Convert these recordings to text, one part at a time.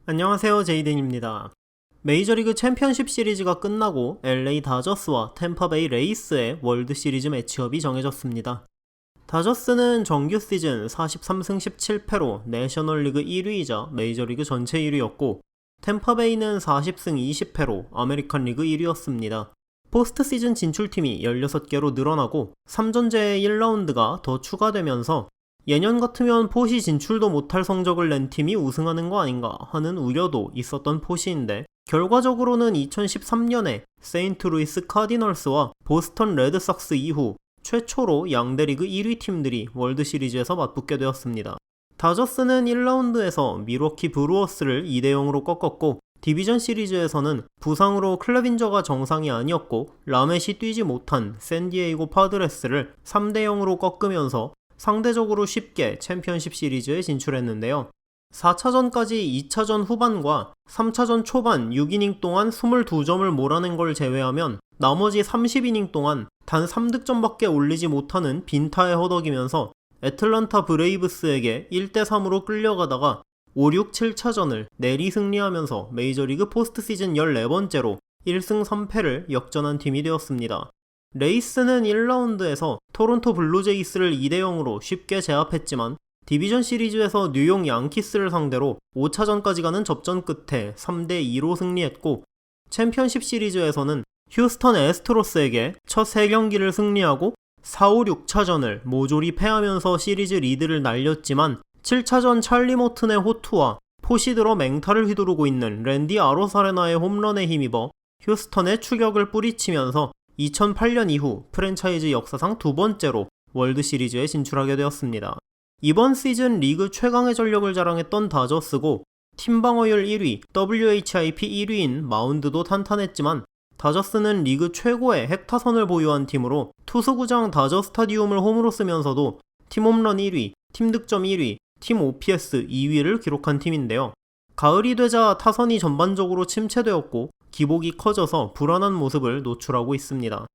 안녕하세요, 제이든입니다. 메이저리그 챔피언십 시리즈가 끝나고 LA 다저스와 템파베이 레이스의 월드 시리즈 매치업이 정해졌습니다. 다저스는 정규 시즌 43승 17패로 내셔널리그 1위이자 메이저리그 전체 1위였고, 템파베이는 40승 20패로 아메리칸 리그 1위였습니다. 포스트 시즌 진출팀이 16개로 늘어나고 3전제의 1라운드가 더 추가되면서 예년 같으면 포시 진출도 못할 성적을 낸 팀이 우승하는 거 아닌가 하는 우려도 있었던 포시인데, 결과적으로는 2013년에 세인트루이스 카디널스와 보스턴 레드삭스 이후 최초로 양대 리그 1위 팀들이 월드 시리즈에서 맞붙게 되었습니다. 다저스는 1라운드에서 미러키 브루어스를 2대0으로 꺾었고, 디비전 시리즈에서는 부상으로 클레빈저가 정상이 아니었고 라멧이 뛰지 못한 샌디에이고 파드레스를 3대0으로 꺾으면서 상대적으로 쉽게 챔피언십 시리즈에 진출했는데요. 4차전까지 2차전 후반과 3차전 초반 6이닝 동안 22점을 몰아낸 걸 제외하면 나머지 30이닝 동안 단 3득점밖에 올리지 못하는 빈타에 허덕이면서 애틀란타 브레이브스에게 1대3으로 끌려가다가 5, 6, 7차전을 내리 승리하면서 메이저리그 포스트 시즌 14번째로 1승 3패를 역전한 팀이 되었습니다. 레이스는 1라운드에서 토론토 블루제이스를 2대0으로 쉽게 제압했지만 디비전 시리즈에서 뉴욕 양키스를 상대로 5차전까지 가는 접전 끝에 3대2로 승리했고, 챔피언십 시리즈에서는 휴스턴 애스트로스에게 첫 3경기를 승리하고 4, 5, 6차전을 모조리 패하면서 시리즈 리드를 날렸지만 7차전 찰리 모튼의 호투와 포시드로 맹타를 휘두르고 있는 랜디 아로사레나의 홈런에 힘입어 휴스턴의 추격을 뿌리치면서 2008년 이후 프랜차이즈 역사상 두 번째로 월드 시리즈에 진출하게 되었습니다. 이번 시즌 리그 최강의 전력을 자랑했던 다저스고, 팀 방어율 1위, WHIP 1위인 마운드도 탄탄했지만 다저스는 리그 최고의 핵타선을 보유한 팀으로 투수구장 다저 스타디움을 홈으로 쓰면서도 팀 홈런 1위, 팀 득점 1위, 팀 OPS 2위를 기록한 팀인데요. 가을이 되자 타선이 전반적으로 침체되었고 기복이 커져서 불안한 모습을 노출하고 있습니다.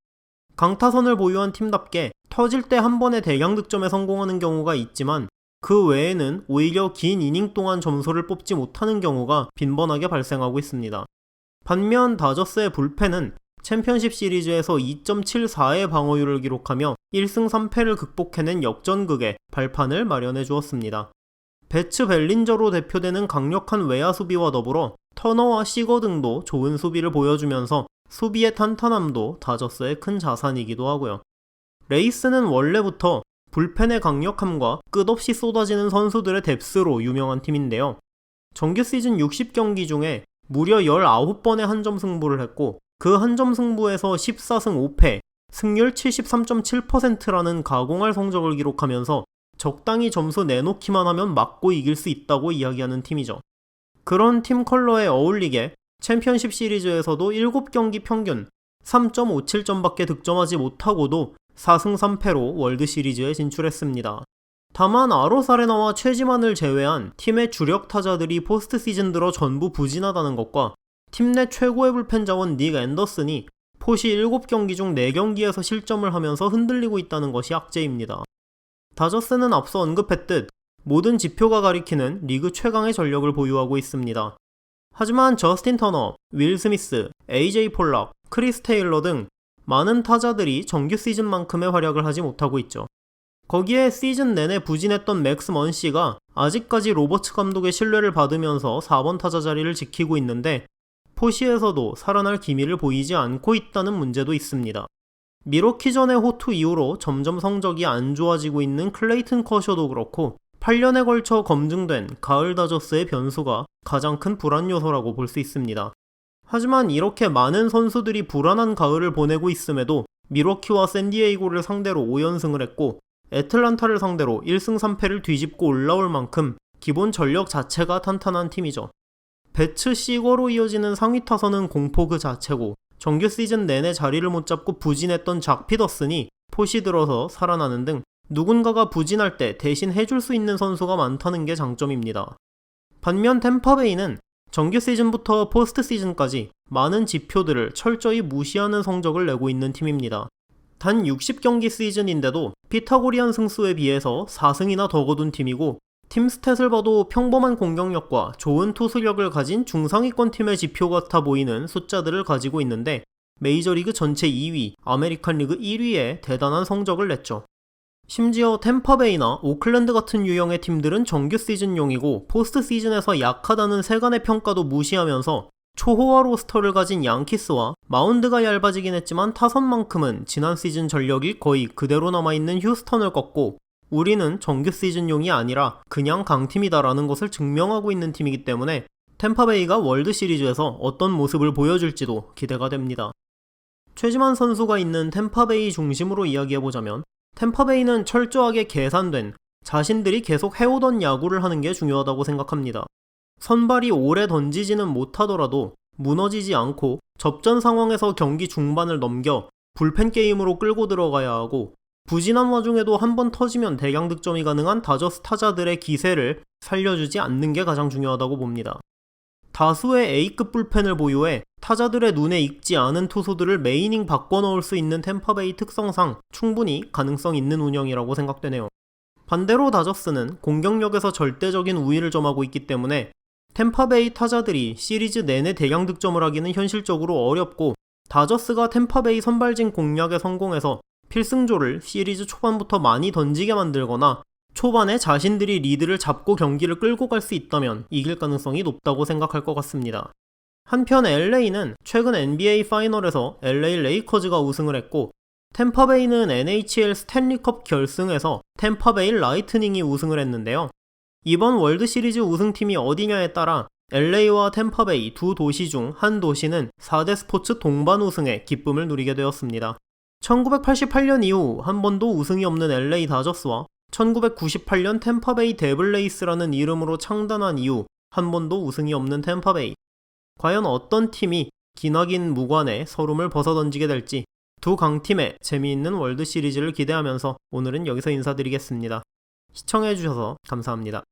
강타선을 보유한 팀답게 터질 때 한 번에 대량 득점에 성공하는 경우가 있지만 그 외에는 오히려 긴 이닝 동안 점수를 뽑지 못하는 경우가 빈번하게 발생하고 있습니다. 반면 다저스의 불펜은 챔피언십 시리즈에서 2.74의 방어율을 기록하며 1승 3패를 극복해낸 역전극의 발판을 마련해 주었습니다. 배츠 벨린저로 대표되는 강력한 외야 수비와 더불어 터너와 시거 등도 좋은 수비를 보여주면서 수비의 탄탄함도 다저스의 큰 자산이기도 하고요. 레이스는 원래부터 불펜의 강력함과 끝없이 쏟아지는 선수들의 뎁스로 유명한 팀인데요. 정규 시즌 60경기 중에 무려 19번의 한점 승부를 했고, 그 한점 승부에서 14승 5패, 승률 73.7%라는 가공할 성적을 기록하면서 적당히 점수 내놓기만 하면 맞고 이길 수 있다고 이야기하는 팀이죠. 그런 팀 컬러에 어울리게 챔피언십 시리즈에서도 7경기 평균 3.57점밖에 득점하지 못하고도 4승 3패로 월드 시리즈에 진출했습니다. 다만 아로사레나와 최지만을 제외한 팀의 주력 타자들이 포스트 시즌 들어 전부 부진하다는 것과 팀 내 최고의 불펜 자원 닉 앤더슨이 포시 7경기 중 4경기에서 실점을 하면서 흔들리고 있다는 것이 악재입니다. 다저스는 앞서 언급했듯 모든 지표가 가리키는 리그 최강의 전력을 보유하고 있습니다. 하지만 저스틴 터너, 윌 스미스, AJ 폴락, 크리스 테일러 등 많은 타자들이 정규 시즌만큼의 활약을 하지 못하고 있죠. 거기에 시즌 내내 부진했던 맥스 먼시가 아직까지 로버츠 감독의 신뢰를 받으면서 4번 타자 자리를 지키고 있는데 포시에서도 살아날 기미를 보이지 않고 있다는 문제도 있습니다. 미러키 전의 호투 이후로 점점 성적이 안 좋아지고 있는 클레이튼 커셔도 그렇고 8년에 걸쳐 검증된 가을 다저스의 변수가 가장 큰 불안 요소라고 볼 수 있습니다. 하지만 이렇게 많은 선수들이 불안한 가을을 보내고 있음에도 미러키와 샌디에이고를 상대로 5연승을 했고 애틀란타를 상대로 1승 3패를 뒤집고 올라올 만큼 기본 전력 자체가 탄탄한 팀이죠. 배츠 시거로 이어지는 상위 타선은 공포 그 자체고, 정규 시즌 내내 자리를 못 잡고 부진했던 작 피더슨이 포시 들어서 살아나는 등 누군가가 부진할 때 대신 해줄 수 있는 선수가 많다는 게 장점입니다. 반면 템파베이는 정규 시즌부터 포스트 시즌까지 많은 지표들을 철저히 무시하는 성적을 내고 있는 팀입니다. 단 60경기 시즌인데도 피타고리안 승수에 비해서 4승이나 더 거둔 팀이고, 팀 스탯을 봐도 평범한 공격력과 좋은 투수력을 가진 중상위권 팀의 지표 같아 보이는 숫자들을 가지고 있는데 메이저리그 전체 2위, 아메리칸 리그 1위에 대단한 성적을 냈죠. 심지어 템파베이나 오클랜드 같은 유형의 팀들은 정규 시즌용이고 포스트 시즌에서 약하다는 세간의 평가도 무시하면서 초호화 로스터를 가진 양키스와 마운드가 얇아지긴 했지만 타선만큼은 지난 시즌 전력이 거의 그대로 남아있는 휴스턴을 꺾고 우리는 정규 시즌용이 아니라 그냥 강팀이다라는 것을 증명하고 있는 팀이기 때문에 템파베이가 월드 시리즈에서 어떤 모습을 보여줄지도 기대가 됩니다. 최지만 선수가 있는 템파베이 중심으로 이야기해보자면 템파베이는 철저하게 계산된 자신들이 계속 해오던 야구를 하는 게 중요하다고 생각합니다. 선발이 오래 던지지는 못하더라도 무너지지 않고 접전 상황에서 경기 중반을 넘겨 불펜 게임으로 끌고 들어가야 하고 부진한 와중에도 한 번 터지면 대량 득점이 가능한 다저스 타자들의 기세를 살려주지 않는 게 가장 중요하다고 봅니다. 다수의 A급 불펜을 보유해 타자들의 눈에 익지 않은 투수들을 매이닝 바꿔넣을 수 있는 템파베이 특성상 충분히 가능성 있는 운영이라고 생각되네요. 반대로 다저스는 공격력에서 절대적인 우위를 점하고 있기 때문에 템파베이 타자들이 시리즈 내내 대량 득점을 하기는 현실적으로 어렵고 다저스가 템파베이 선발진 공략에 성공해서 필승조를 시리즈 초반부터 많이 던지게 만들거나 초반에 자신들이 리드를 잡고 경기를 끌고 갈 수 있다면 이길 가능성이 높다고 생각할 것 같습니다. 한편 LA는 최근 NBA 파이널에서 LA 레이커즈가 우승을 했고 템파베이는 NHL 스탠리컵 결승에서 템파베이 라이트닝이 우승을 했는데요. 이번 월드시리즈 우승팀이 어디냐에 따라 LA와 템파베이 두 도시 중 한 도시는 4대 스포츠 동반 우승의 기쁨을 누리게 되었습니다. 1988년 이후 한 번도 우승이 없는 LA 다저스와 1998년 템파베이 데블레이스라는 이름으로 창단한 이후 한 번도 우승이 없는 템파베이. 과연 어떤 팀이 기나긴 무관에 서름을 벗어던지게 될지 두 강팀의 재미있는 월드시리즈를 기대하면서 오늘은 여기서 인사드리겠습니다. 시청해주셔서 감사합니다.